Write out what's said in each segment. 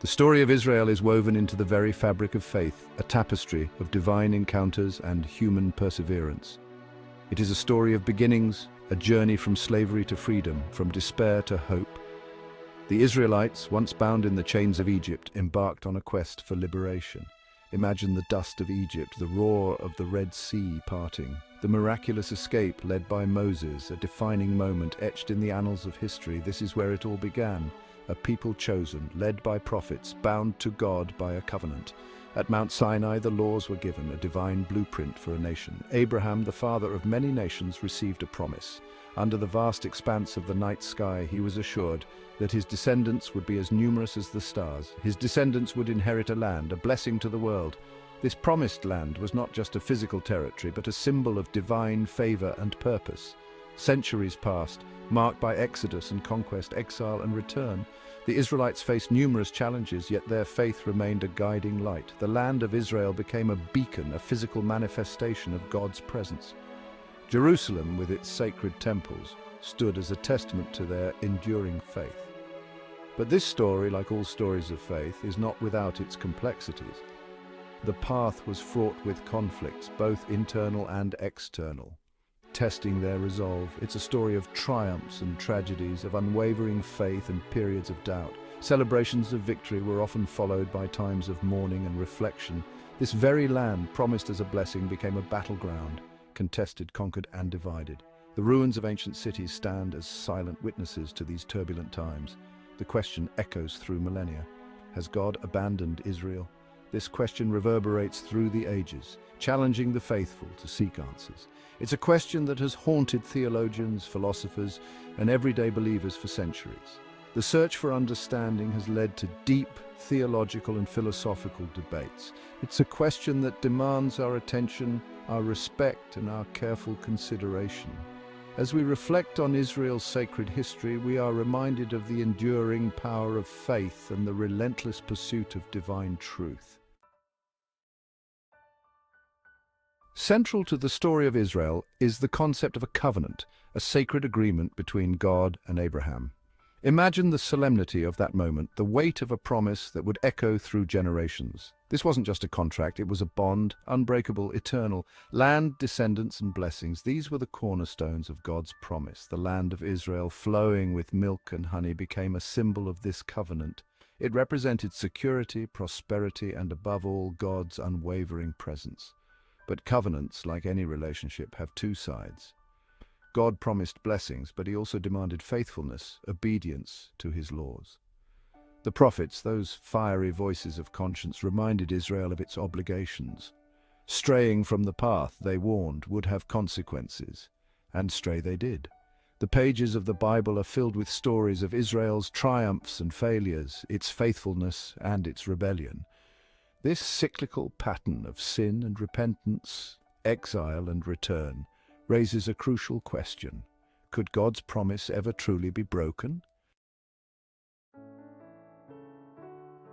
The story of Israel is woven into the very fabric of faith, a tapestry of divine encounters and human perseverance. It is a story of beginnings, a journey from slavery to freedom, from despair to hope. The Israelites, once bound in the chains of Egypt, embarked on a quest for liberation. Imagine the dust of Egypt, the roar of the Red Sea parting, the miraculous escape led by Moses, a defining moment etched in the annals of history. This is where it all began. A people chosen, led by prophets, bound to God by a covenant. At Mount Sinai, the laws were given, a divine blueprint for a nation. Abraham, the father of many nations, received a promise. Under the vast expanse of the night sky, he was assured that his descendants would be as numerous as the stars. His descendants would inherit a land, a blessing to the world. This promised land was not just a physical territory, but a symbol of divine favor and purpose. Centuries passed, marked by exodus and conquest, exile and return. The Israelites faced numerous challenges, yet their faith remained a guiding light. The land of Israel became a beacon, a physical manifestation of God's presence. Jerusalem, with its sacred temples, stood as a testament to their enduring faith. But this story, like all stories of faith, is not without its complexities. The path was fraught with conflicts, both internal and external, testing their resolve. It's a story of triumphs and tragedies, of unwavering faith and periods of doubt. Celebrations of victory were often followed by times of mourning and reflection. This very land, promised as a blessing, became a battleground, contested, conquered, and divided. The ruins of ancient cities stand as silent witnesses to these turbulent times. The question echoes through millennia. Has God abandoned Israel? This question reverberates through the ages, challenging the faithful to seek answers. It's a question that has haunted theologians, philosophers, and everyday believers for centuries. The search for understanding has led to deep theological and philosophical debates. It's a question that demands our attention, our respect, and our careful consideration. As we reflect on Israel's sacred history, we are reminded of the enduring power of faith and the relentless pursuit of divine truth. Central to the story of Israel is the concept of a covenant, a sacred agreement between God and Abraham. Imagine the solemnity of that moment, the weight of a promise that would echo through generations. This wasn't just a contract, it was a bond, unbreakable, eternal. Land, descendants, and blessings, these were the cornerstones of God's promise. The land of Israel, flowing with milk and honey, became a symbol of this covenant. It represented security, prosperity, and above all, God's unwavering presence. But covenants, like any relationship, have two sides. God promised blessings, but he also demanded faithfulness, obedience to his laws. The prophets, those fiery voices of conscience, reminded Israel of its obligations. Straying from the path, they warned, would have consequences. And stray they did. The pages of the Bible are filled with stories of Israel's triumphs and failures, its faithfulness and its rebellion. This cyclical pattern of sin and repentance, exile and return, raises a crucial question. Could God's promise ever truly be broken?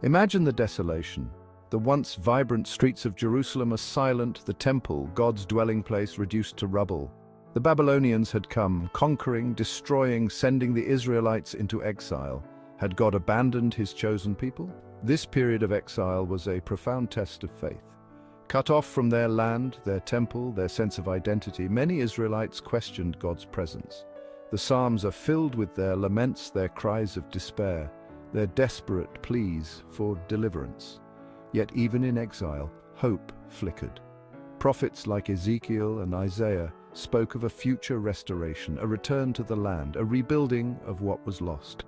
Imagine the desolation. The once vibrant streets of Jerusalem are silent, the temple, God's dwelling place, reduced to rubble. The Babylonians had come, conquering, destroying, sending the Israelites into exile. Had God abandoned his chosen people? This period of exile was a profound test of faith. Cut off from their land, their temple, their sense of identity, many Israelites questioned God's presence. The Psalms are filled with their laments, their cries of despair, their desperate pleas for deliverance. Yet even in exile, hope flickered. Prophets like Ezekiel and Isaiah spoke of a future restoration, a return to the land, a rebuilding of what was lost.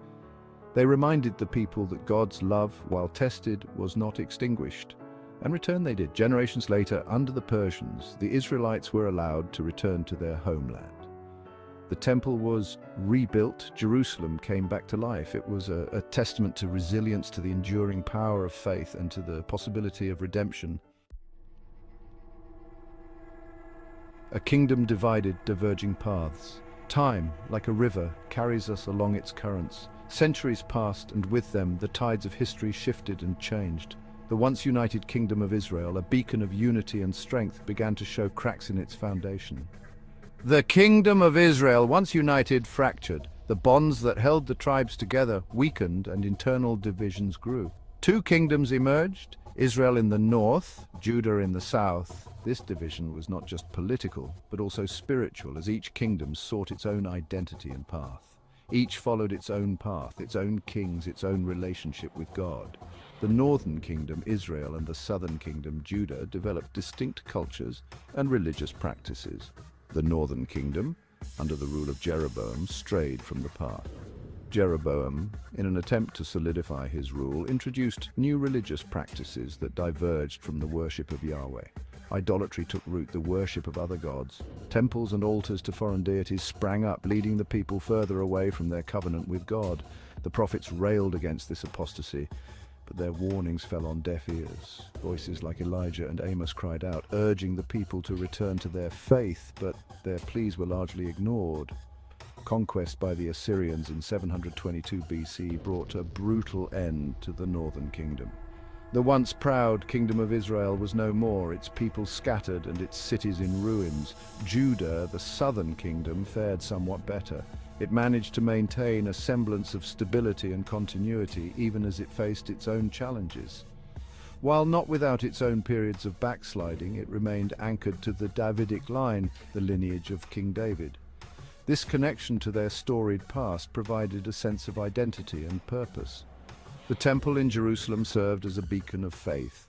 They reminded the people that God's love, while tested, was not extinguished. And return they did. Generations later, under the Persians, the Israelites were allowed to return to their homeland. The temple was rebuilt. Jerusalem came back to life. It was a testament to resilience, to the enduring power of faith, and to the possibility of redemption. A kingdom divided, diverging paths. Time, like a river, carries us along its currents. Centuries passed, and with them, the tides of history shifted and changed. The once united kingdom of Israel, a beacon of unity and strength, began to show cracks in its foundation. The kingdom of Israel, once united, fractured. The bonds that held the tribes together weakened, and internal divisions grew. Two kingdoms emerged, Israel in the north, Judah in the south. This division was not just political, but also spiritual, as each kingdom sought its own identity and path. Each followed its own path, its own kings, its own relationship with God. The northern kingdom, Israel, and the southern kingdom, Judah, developed distinct cultures and religious practices. The northern kingdom, under the rule of Jeroboam, strayed from the path. Jeroboam, in an attempt to solidify his rule, introduced new religious practices that diverged from the worship of Yahweh. Idolatry took root, the worship of other gods. Temples and altars to foreign deities sprang up, leading the people further away from their covenant with God. The prophets railed against this apostasy, but their warnings fell on deaf ears. Voices like Elijah and Amos cried out, urging the people to return to their faith, but their pleas were largely ignored. Conquest by the Assyrians in 722 BC brought a brutal end to the northern kingdom. The once proud kingdom of Israel was no more, its people scattered and its cities in ruins. Judah, the southern kingdom, fared somewhat better. It managed to maintain a semblance of stability and continuity, even as it faced its own challenges. While not without its own periods of backsliding, it remained anchored to the Davidic line, the lineage of King David. This connection to their storied past provided a sense of identity and purpose. The temple in Jerusalem served as a beacon of faith,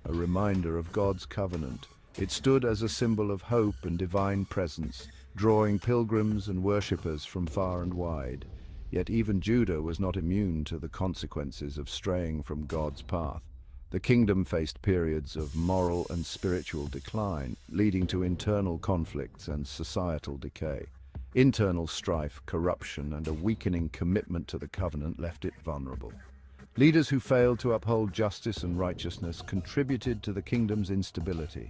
a reminder of God's covenant. It stood as a symbol of hope and divine presence, drawing pilgrims and worshippers from far and wide. Yet even Judah was not immune to the consequences of straying from God's path. The kingdom faced periods of moral and spiritual decline, leading to internal conflicts and societal decay. Internal strife, corruption, and a weakening commitment to the covenant left it vulnerable. Leaders who failed to uphold justice and righteousness contributed to the kingdom's instability.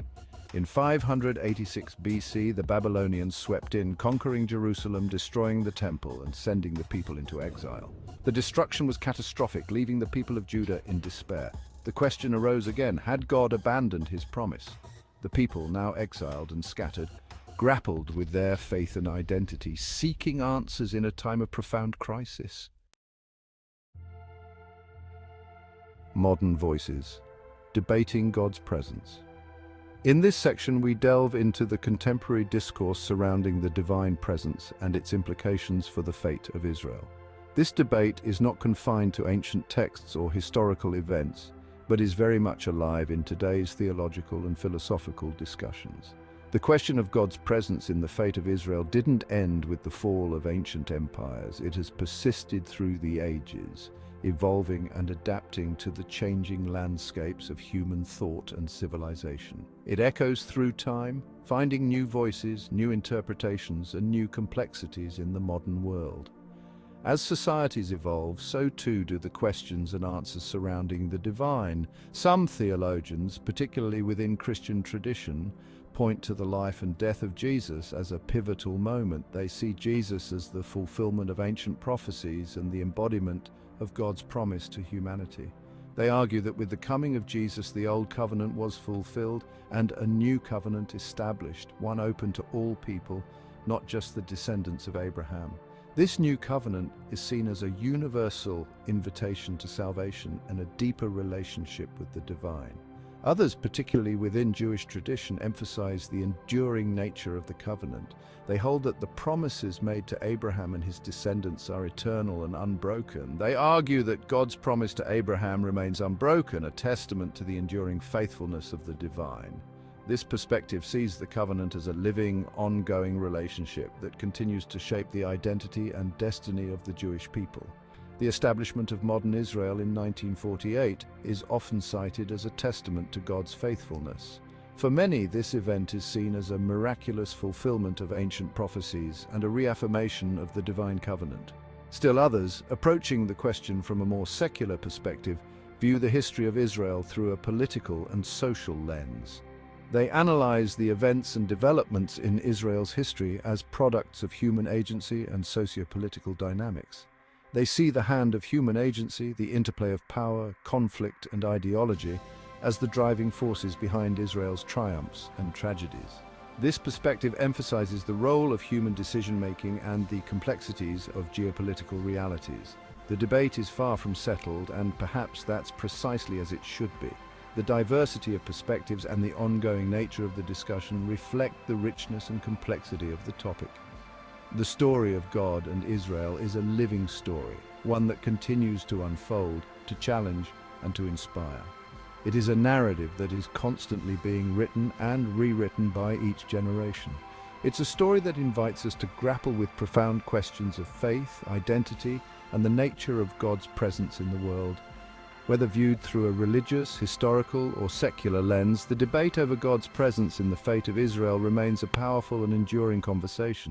In 586 BC, the Babylonians swept in, conquering Jerusalem, destroying the temple, and sending the people into exile. The destruction was catastrophic, leaving the people of Judah in despair. The question arose again, had God abandoned his promise? The people, now exiled and scattered, grappled with their faith and identity, seeking answers in a time of profound crisis. Modern voices, debating God's presence. In this section, we delve into the contemporary discourse surrounding the divine presence and its implications for the fate of Israel. This debate is not confined to ancient texts or historical events, but is very much alive in today's theological and philosophical discussions. The question of God's presence in the fate of Israel didn't end with the fall of ancient empires. It has persisted through the ages, evolving and adapting to the changing landscapes of human thought and civilization. It echoes through time, finding new voices, new interpretations, and new complexities in the modern world. As societies evolve, so too do the questions and answers surrounding the divine. Some theologians, particularly within Christian tradition, point to the life and death of Jesus as a pivotal moment. They see Jesus as the fulfillment of ancient prophecies and the embodiment of God's promise to humanity. They argue that with the coming of Jesus, the old covenant was fulfilled and a new covenant established, one open to all people, not just the descendants of Abraham. This new covenant is seen as a universal invitation to salvation and a deeper relationship with the divine. Others, particularly within Jewish tradition, emphasize the enduring nature of the covenant. They hold that the promises made to Abraham and his descendants are eternal and unbroken. They argue that God's promise to Abraham remains unbroken, a testament to the enduring faithfulness of the divine. This perspective sees the covenant as a living, ongoing relationship that continues to shape the identity and destiny of the Jewish people. The establishment of modern Israel in 1948 is often cited as a testament to God's faithfulness. For many, this event is seen as a miraculous fulfillment of ancient prophecies and a reaffirmation of the divine covenant. Still others, approaching the question from a more secular perspective, view the history of Israel through a political and social lens. They analyze the events and developments in Israel's history as products of human agency and socio-political dynamics. They see the hand of human agency, the interplay of power, conflict, and ideology as the driving forces behind Israel's triumphs and tragedies. This perspective emphasizes the role of human decision-making and the complexities of geopolitical realities. The debate is far from settled, and perhaps that's precisely as it should be. The diversity of perspectives and the ongoing nature of the discussion reflect the richness and complexity of the topic. The story of God and Israel is a living story, one that continues to unfold, to challenge, and to inspire. It is a narrative that is constantly being written and rewritten by each generation. It's a story that invites us to grapple with profound questions of faith, identity, and the nature of God's presence in the world. Whether viewed through a religious, historical, or secular lens, the debate over God's presence in the fate of Israel remains a powerful and enduring conversation.